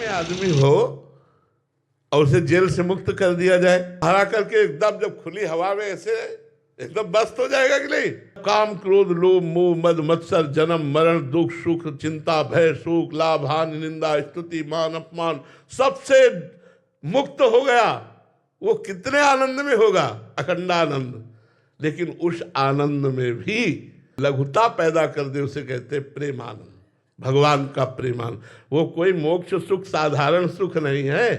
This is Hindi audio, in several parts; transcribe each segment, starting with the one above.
में आदमी हो और उसे जेल से मुक्त कर दिया जाए, हरा करके एकदम जब खुली हवा में ऐसे एकदम मस्त हो जाएगा कि नहीं। काम क्रोध लोभ मोह मद मत्सर जन्म मरण दुख सुख चिंता भय शोक लाभ हानि निंदा स्तुति मान अपमान सबसे मुक्त हो गया, वो कितने आनंद में होगा, अखंड आनंद। लेकिन उस आनंद में भी लघुता पैदा कर दे उसे कहते प्रेम आनंद, भगवान का प्रेमानंद। वो कोई मोक्ष सुख साधारण सुख नहीं है,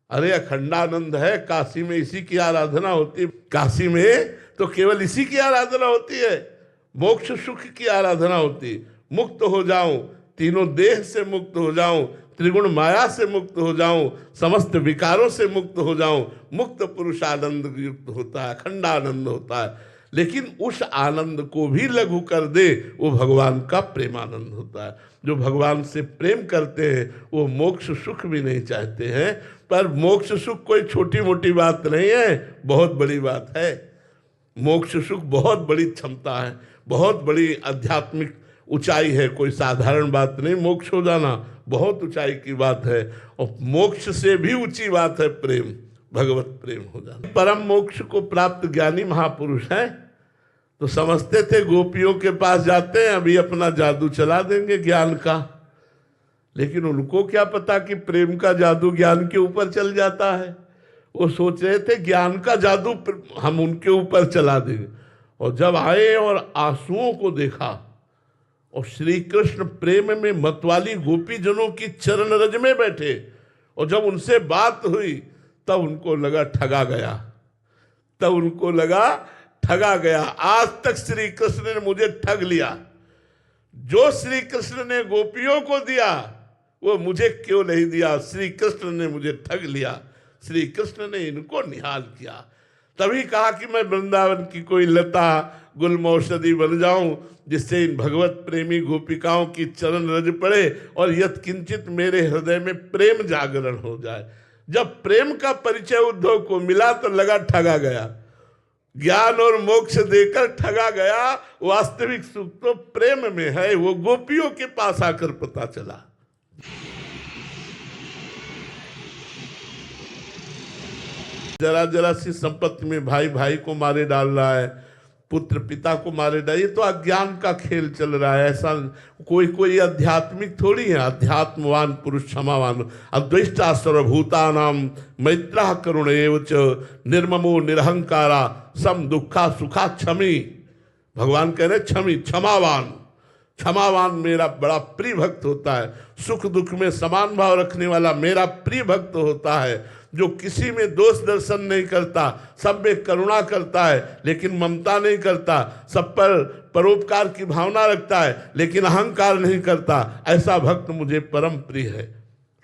अरे अखंडानंद है। काशी में इसी की आराधना होती है, काशी में तो केवल इसी की आराधना होती है, मोक्ष सुख की आराधना होती है। मुक्त हो जाऊं, तीनों देह से मुक्त हो जाऊं, त्रिगुण माया से मुक्त हो जाऊं, समस्त विकारों से मुक्त हो जाऊं, मुक्त पुरुष आनंद युक्त होता है, अखंडानंद होता है। लेकिन उस आनंद को भी लघु कर दे वो भगवान का प्रेमानंद होता है। जो भगवान से प्रेम करते हैं वो मोक्ष सुख भी नहीं चाहते हैं, पर मोक्ष सुख कोई छोटी मोटी बात नहीं है, बहुत बड़ी बात है। मोक्ष सुख बहुत बड़ी क्षमता है, बहुत बड़ी आध्यात्मिक ऊंचाई है, कोई साधारण बात नहीं। मोक्ष हो जाना बहुत ऊंचाई की बात है, और मोक्ष से भी ऊंची बात है प्रेम, भगवत प्रेम हो जाना। परम मोक्ष को प्राप्त ज्ञानी महापुरुष हैं, तो समझते थे गोपियों के पास जाते हैं अभी अपना जादू चला देंगे ज्ञान का, लेकिन उनको क्या पता कि प्रेम का जादू ज्ञान के ऊपर चल जाता है। वो सोच रहे थे ज्ञान का जादू हम उनके ऊपर चला देंगे, और जब आए और आंसुओं को देखा और श्री कृष्ण प्रेम में मतवाली गोपी जनों की चरण रज में बैठे, और जब उनसे बात हुई तब उनको लगा ठगा गया, तब उनको लगा ठगा गया। आज तक श्री कृष्ण ने मुझे ठग लिया, जो श्री कृष्ण ने गोपियों को दिया वो मुझे क्यों नहीं दिया, श्री कृष्ण ने मुझे ठग लिया, श्री कृष्ण ने इनको निहाल किया। तभी कहा कि मैं वृंदावन की कोई लता गुलमौषधि बन जाऊं, जिससे इन भगवत प्रेमी गोपिकाओं की चरण रज पड़े और यत्किंचित मेरे हृदय में प्रेम जागरण हो जाए। जब प्रेम का परिचय उद्धव को मिला तो लगा ठगा गया, ज्ञान और मोक्ष देकर ठगा गया। वास्तविक सुख तो प्रेम में है, वो गोपियों के पास आकर पता चला। जरा जरा सी संपत्ति में भाई भाई को मारे डाल रहा है, पुत्र पिता को मारे डाल, ये तो अज्ञान का खेल चल रहा है। ऐसा कोई आध्यात्मिक थोड़ी है। अध्यात्मवान पुरुष क्षमावान अद्वैष्टा सर्वभूतानाम मैत्रः करुण एव च निर्ममो निरहंकारा सम दुखा सुखा क्षमी। भगवान कह रहे क्षमी, क्षमावान। क्षमावान मेरा बड़ा प्रिय भक्त होता है, सुख दुख में समान भाव रखने वाला मेरा प्रिय भक्त होता है, जो किसी में दोष दर्शन नहीं करता, सब में करुणा करता है लेकिन ममता नहीं करता, सब पर परोपकार की भावना रखता है लेकिन अहंकार नहीं करता, ऐसा भक्त मुझे परम प्रिय है।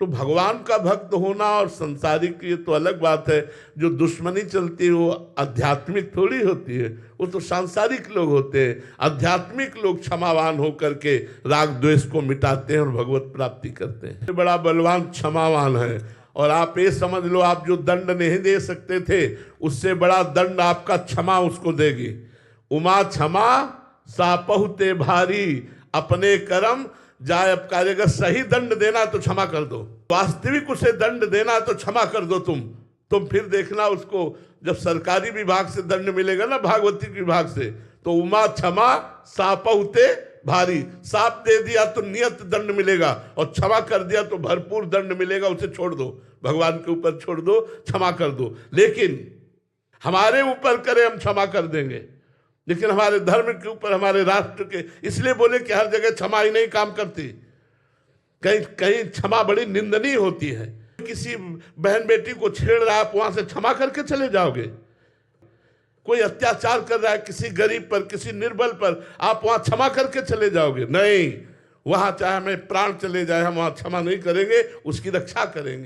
तो भगवान का भक्त होना और संसारिक ये तो अलग बात है। जो दुश्मनी चलती है वो आध्यात्मिक थोड़ी होती है, वो तो सांसारिक लोग होते हैं। आध्यात्मिक लोग क्षमावान होकर के राग द्वेष को मिटाते हैं और भगवत प्राप्ति करते हैं। बड़ा बलवान क्षमावान है, और आप ये समझ लो आप जो दंड नहीं दे सकते थे उससे बड़ा दंड आपका क्षमा उसको देगी। उमा क्षमा सापहु ते भारी, अपने कर्म जाय अब कार्य। अगर सही दंड देना तो क्षमा कर दो, वास्तविक उसे दंड देना तो क्षमा कर दो। तुम फिर देखना उसको जब सरकारी विभाग से दंड मिलेगा ना, भागवती विभाग से, तो उमा क्षमा सापहु ते भारी, साप दे दिया तो नियत दंड मिलेगा, और क्षमा कर दिया तो भरपूर दंड मिलेगा। उसे छोड़ दो, भगवान के ऊपर छोड़ दो, क्षमा कर दो। लेकिन हमारे ऊपर करे हम क्षमा कर देंगे, लेकिन हमारे धर्म के ऊपर, हमारे राष्ट्र के, इसलिए बोले कि हर जगह क्षमा ही नहीं काम करती, कहीं कहीं क्षमा बड़ी निंदनीय होती है। किसी बहन बेटी को छेड़ रहा है, आप वहां से क्षमा करके चले जाओगे? कोई अत्याचार कर रहा है किसी गरीब पर, किसी निर्बल पर, आप वहां क्षमा करके चले जाओगे? नहीं, वहां चाहे हमें प्राण चले जाए हम वहां क्षमा नहीं करेंगे, उसकी रक्षा करेंगे।